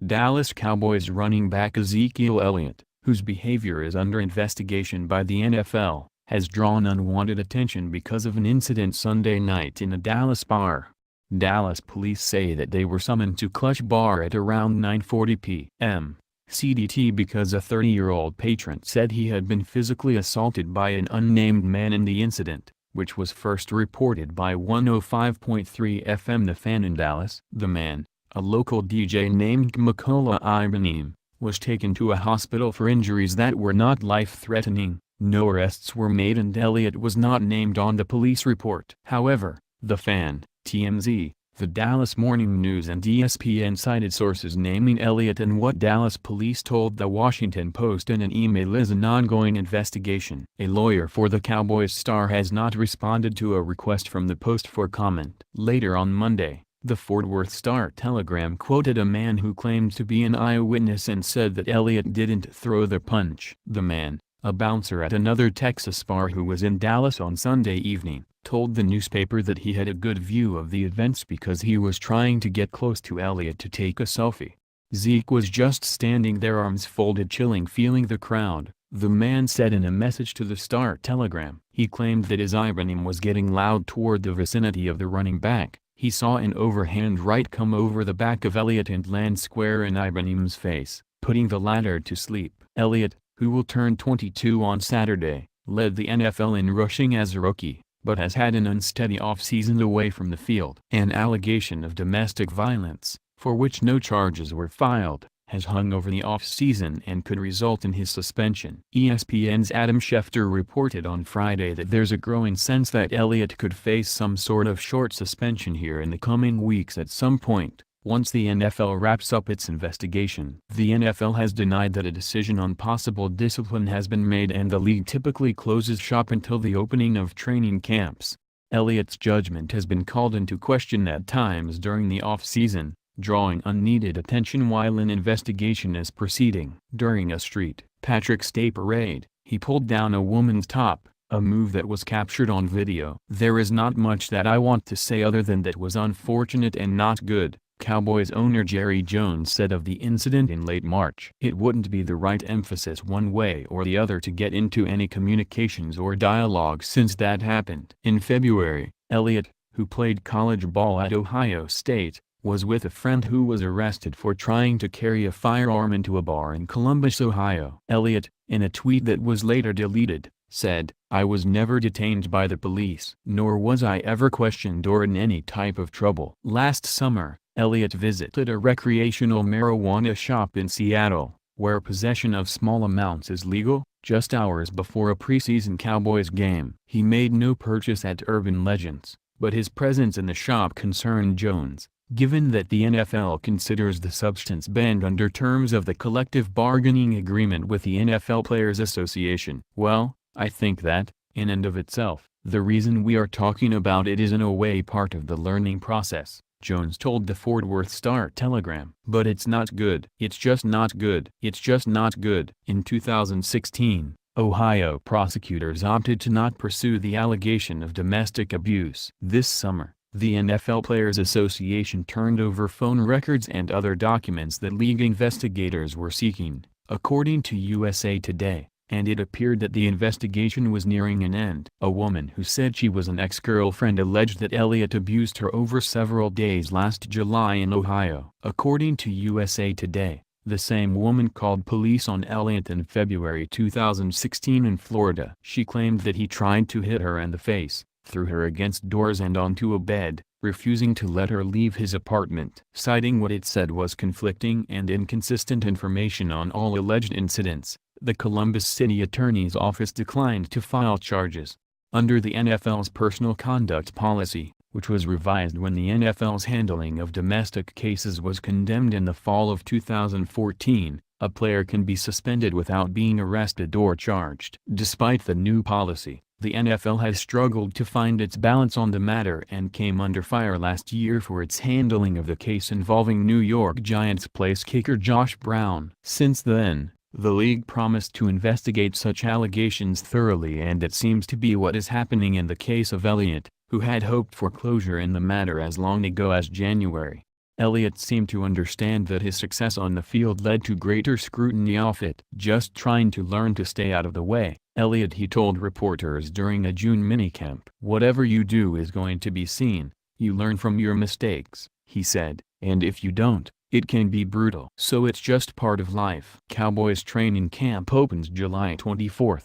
Dallas Cowboys running back Ezekiel Elliott, whose behavior is under investigation by the NFL, has drawn unwanted attention because of an incident Sunday night in a Dallas bar. Dallas police say that they were summoned to Clutch Bar at around 9:40 p.m. CDT because a 30-year-old patron said he had been physically assaulted by an unnamed man in the incident, which was first reported by 105.3 FM The Fan in Dallas. The man, a local DJ named Makola Ibrahim, was taken to a hospital for injuries that were not life-threatening. No arrests were made and Elliott was not named on the police report. However, The Fan, TMZ, the Dallas Morning News and ESPN cited sources naming Elliott, and what Dallas police told the Washington Post in an email is an ongoing investigation. A lawyer for the Cowboys star has not responded to a request from the Post for comment. Later on Monday, the Fort Worth Star-Telegram quoted a man who claimed to be an eyewitness and said that Elliott didn't throw the punch. The man, a bouncer at another Texas bar who was in Dallas on Sunday evening, told the newspaper that he had a good view of the events because he was trying to get close to Elliott to take a selfie. Zeke was just standing there, arms folded, chilling, feeling the crowd, the man said in a message to the Star-Telegram. He claimed that as Ibrahim was getting loud toward the vicinity of the running back, he saw an overhand right come over the back of Elliott and land square in Ibrahim's face, putting the latter to sleep. Elliott, who will turn 22 on Saturday, led the NFL in rushing as a rookie, but has had an unsteady offseason away from the field. An allegation of domestic violence, for which no charges were filed, has hung over the offseason and could result in his suspension. ESPN's Adam Schefter reported on Friday that there's a growing sense that Elliott could face some sort of short suspension here in the coming weeks at some point, once the NFL wraps up its investigation. The NFL has denied that a decision on possible discipline has been made, and the league typically closes shop until the opening of training camps. Elliott's judgment has been called into question at times during the off-season, drawing unneeded attention while an investigation is proceeding. During a Street Patrick's Day parade, he pulled down a woman's top, a move that was captured on video. "There is not much that I want to say other than that was unfortunate and not good," Cowboys owner Jerry Jones said of the incident in late March. "It wouldn't be the right emphasis one way or the other to get into any communications or dialogue since that happened." In February, Elliott, who played college ball at Ohio State, was with a friend who was arrested for trying to carry a firearm into a bar in Columbus, Ohio. Elliott, in a tweet that was later deleted, said, "I was never detained by the police, nor was I ever questioned or in any type of trouble." Last summer, Elliott visited a recreational marijuana shop in Seattle, where possession of small amounts is legal, just hours before a preseason Cowboys game. He made no purchase at Urban Legends, but his presence in the shop concerned Jones, given that the NFL considers the substance banned under terms of the collective bargaining agreement with the NFL Players Association. "Well, I think that, in and of itself, the reason we are talking about it is in a way part of the learning process," Jones told the Fort Worth Star-Telegram. "But it's not good. It's just not good. It's just not good." In 2016, Ohio prosecutors opted to not pursue the allegation of domestic abuse. This summer, the NFL Players Association turned over phone records and other documents that league investigators were seeking, according to USA Today, and it appeared that the investigation was nearing an end. A woman who said she was an ex-girlfriend alleged that Elliott abused her over several days last July in Ohio. According to USA Today, the same woman called police on Elliott in February 2016 in Florida. She claimed that he tried to hit her in the face, threw her against doors and onto a bed, refusing to let her leave his apartment. Citing what it said was conflicting and inconsistent information on all alleged incidents, the Columbus City Attorney's Office declined to file charges. Under the NFL's personal conduct policy, which was revised when the NFL's handling of domestic cases was condemned in the fall of 2014, a player can be suspended without being arrested or charged. Despite the new policy, the NFL has struggled to find its balance on the matter and came under fire last year for its handling of the case involving New York Giants place kicker Josh Brown. Since then, the league promised to investigate such allegations thoroughly, and it seems to be what is happening in the case of Elliott, who had hoped for closure in the matter as long ago as January. Elliott seemed to understand that his success on the field led to greater scrutiny off it. Just trying to learn to stay out of the way, Elliott he told reporters during a June minicamp. Whatever you do is going to be seen, you learn from your mistakes, he said, and if you don't, it can be brutal. So it's just part of life. Cowboys training camp opens July 24.